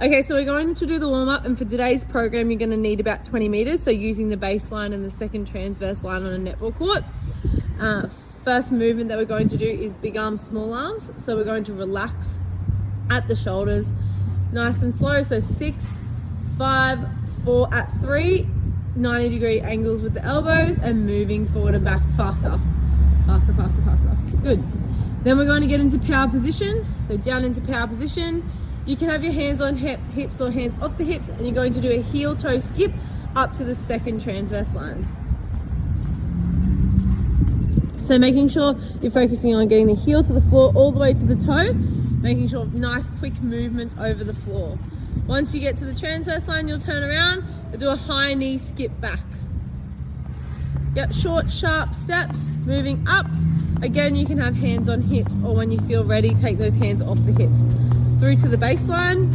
Okay, so we're going to do the warm-up, and for today's program, you're going to need about 20 meters. So using the baseline and the second transverse line on a netball court. First movement that we're going to do is big arms, small arms. So we're going to relax at the shoulders, nice and slow. So 6, 5, 4, at 3, 90-degree angles with the elbows, and moving forward and back faster. Faster, faster, faster. Good. Then we're going to get into power position. So down into power position. You can have your hands on hips or hands off the hips, and you're going to do a heel toe skip up to the second transverse line. So making sure you're focusing on getting the heel to the floor all the way to the toe, making sure nice quick movements over the floor. Once you get to the transverse line, you'll turn around and do a high knee skip back. Yep, short, sharp steps, moving up. Again, you can have hands on hips, or when you feel ready, take those hands off the hips. Through to the baseline.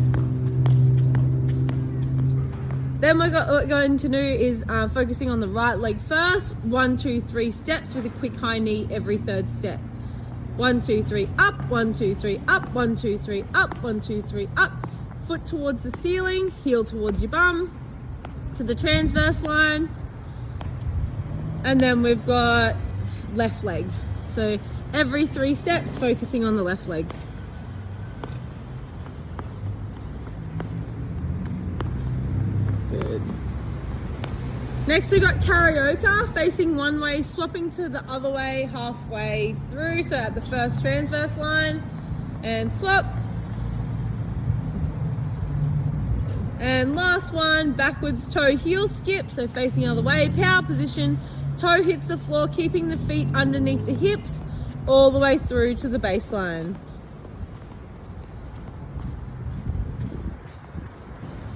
Then what we're going to do is focusing on the right leg first. 1, 2, 3 steps with a quick high knee every third step. 1, 2, 3 up, 1, 2, 3 up, 1, 2, 3 up, 1, 2, 3 up. Foot towards the ceiling, heel towards your bum, to the transverse line. And then we've got left leg. So every 3 steps, focusing on the left leg. Good. Next we've got karaoke, facing one way, swapping to the other way, halfway through. So at the first transverse line, and swap. And last one, backwards toe heel skip, so facing the other way, power position, toe hits the floor, keeping the feet underneath the hips, all the way through to the baseline.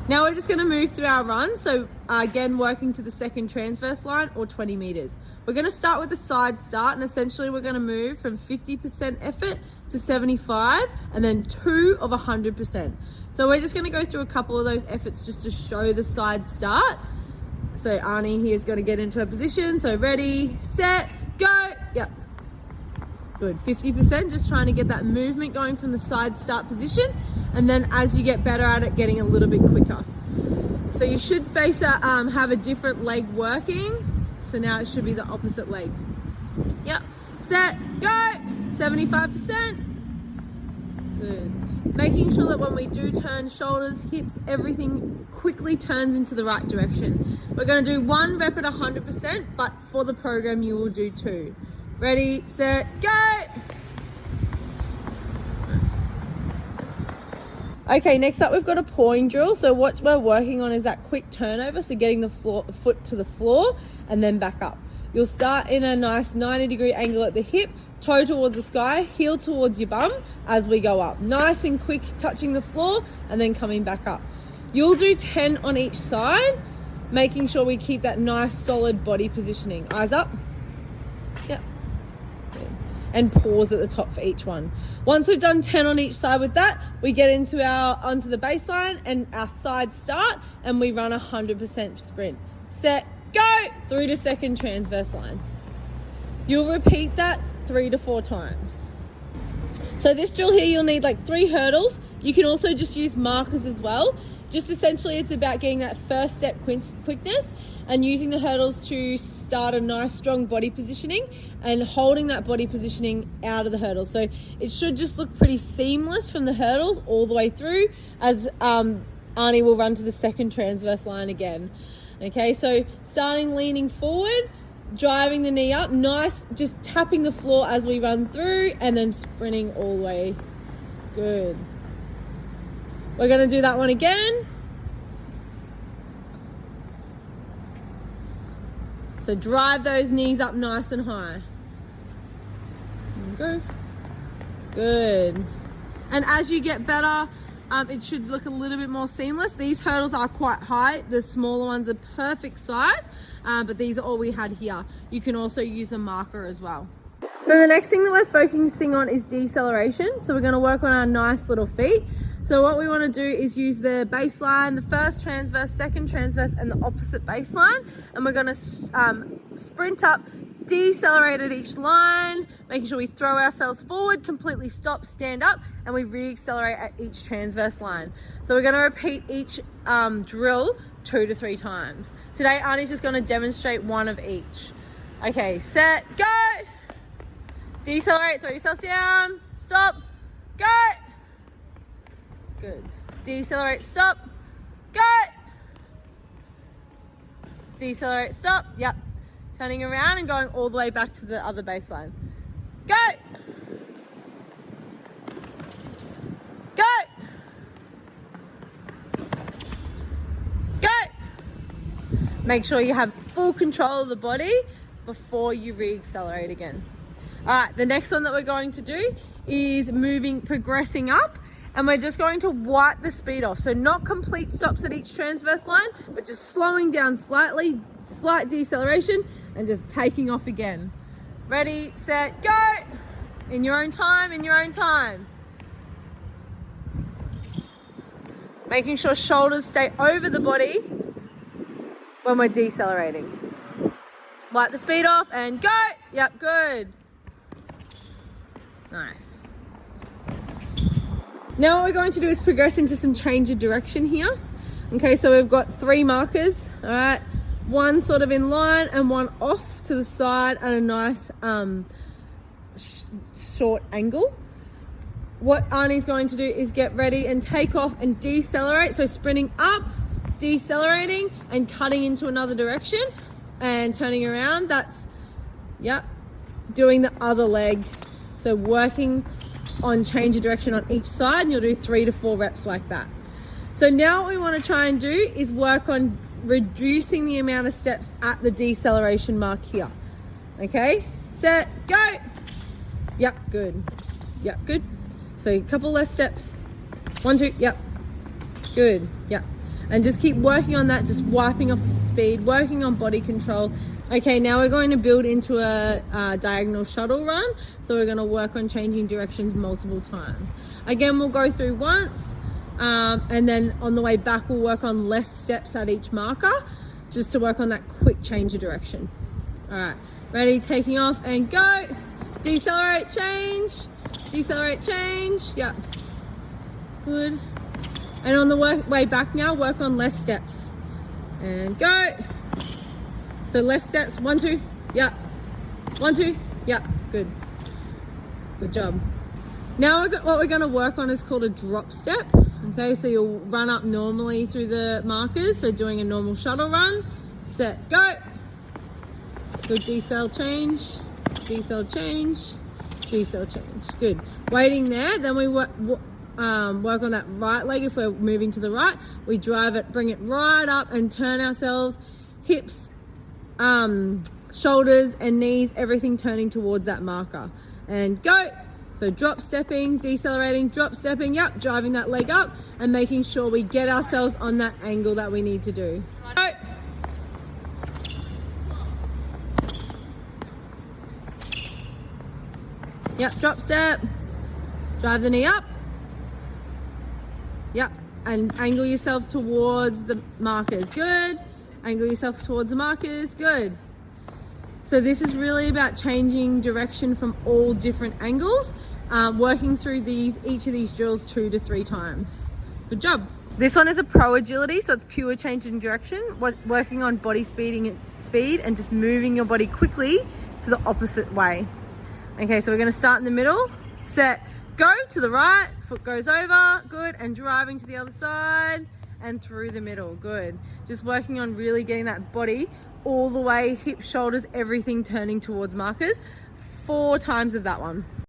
Now we're just going to move through our run. So again, working to the second transverse line or 20 meters. We're going to start with a side start, and essentially we're going to move from 50% effort to 75, and then 2 of 100%. So we're just going to go through a couple of those efforts just to show the side start. So Arnie here is going to get into a position. So ready, set, go. Yep. Good. 50%, just trying to get that movement going from the side start position. And then as you get better at it, getting a little bit quicker. So you should face have a different leg working. So now it should be the opposite leg. Yep. Set, go. 75%. Good. Making sure that when we do turn shoulders, hips, everything quickly turns into the right direction. We're going to do 1 rep at 100%, but for the program you will do 2. Ready, set, go! Okay, next up we've got a pawing drill. So what we're working on is that quick turnover, so getting the foot to the floor and then back up. You'll start in a nice 90-degree angle at the hip, toe towards the sky, heel towards your bum as we go up. Nice and quick, touching the floor and then coming back up. You'll do 10 on each side, making sure we keep that nice solid body positioning. Eyes up. Yep. And pause at the top for each one. Once we've done 10 on each side with that, we get onto the baseline and our side start, and we run 100% sprint. Set, go, through to second transverse line. You'll repeat that 3 to 4 times. So this drill here, you'll need like 3 hurdles. You can also just use markers as well. Just essentially it's about getting that first step quickness and using the hurdles to start a nice strong body positioning and holding that body positioning out of the hurdles. So it should just look pretty seamless from the hurdles all the way through as Arnie will run to the second transverse line again. Okay, so starting leaning forward, driving the knee up, nice, just tapping the floor as we run through and then sprinting all the way. Good. We're going to do that one again. So drive those knees up nice and high. Go. Good. And as you get better, it should look a little bit more seamless. These hurdles are quite high. The smaller ones are perfect size, but these are all we had here. You can also use a marker as well. So the next thing that we're focusing on is deceleration. So we're going to work on our nice little feet. So what we want to do is use the baseline, the first transverse, second transverse, and the opposite baseline. And we're going to sprint up decelerate at each line, making sure we throw ourselves forward, completely stop, stand up, and we re-accelerate at each transverse line. So we're going to repeat each drill 2 to 3 times. Today, Arnie's just going to demonstrate one of each. Okay, set, go! Decelerate, throw yourself down, stop, go! Good. Decelerate, stop, go! Decelerate, stop, yep. Turning around and going all the way back to the other baseline. Go! Go! Go! Make sure you have full control of the body before you re-accelerate again. All right, the next one that we're going to do is progressing up, and we're just going to wipe the speed off. So not complete stops at each transverse line, but just slowing down slightly, slight deceleration, and just taking off again. Ready, set, go! In your own time, in your own time. Making sure shoulders stay over the body when we're decelerating. Wipe the speed off and go! Yep, good. Nice. Now what we're going to do is progress into some change of direction here. Okay, so we've got 3 markers, all right? One sort of in line and one off to the side at a nice short angle. What Arnie's going to do is get ready and take off and decelerate. So sprinting up, decelerating and cutting into another direction and turning around. That's, yep, doing the other leg. So working on change of direction on each side, and you'll do 3 to 4 reps like that. So now what we want to try and do is work on reducing the amount of steps at the deceleration mark here. Okay, set, go. Yep, good. Yep, good. So a couple less steps. 1, 2, yep. Good, yep. And just keep working on that, just wiping off the speed, working on body control. Okay, now we're going to build into a diagonal shuttle run. So we're going to work on changing directions multiple times. Again, we'll go through once, and then on the way back, we'll work on less steps at each marker, just to work on that quick change of direction. All right, ready, taking off and go. Decelerate, change. Decelerate, change. Yep, good. And on the way back now, work on less steps. And go. So less steps, 1, 2, yeah. 1, 2, yeah, good. Good job. Now what we're gonna work on is called a drop step. Okay, so you'll run up normally through the markers. So doing a normal shuttle run, set, go. Good, decel change, decel change, decel change, good. Waiting there, then we work on that right leg. If we're moving to the right, we drive it, bring it right up and turn ourselves, hips, shoulders and knees, everything turning towards that marker. And go. So drop stepping, decelerating, drop stepping, yep, driving that leg up and making sure we get ourselves on that angle that we need to do. Go. Yep, drop step, drive the knee up. Yep, and angle yourself towards the markers, good. Angle yourself towards the markers, good. So this is really about changing direction from all different angles, working through each of these drills 2 to 3 times. Good job. This one is a pro agility, so it's pure change in direction, working on body speed and just moving your body quickly to the opposite way. Okay, so we're gonna start in the middle, set, go to the right, foot goes over, good, and driving to the other side, and through the middle, good. Just working on really getting that body all the way, hips, shoulders, everything turning towards markers. 4 times of that one.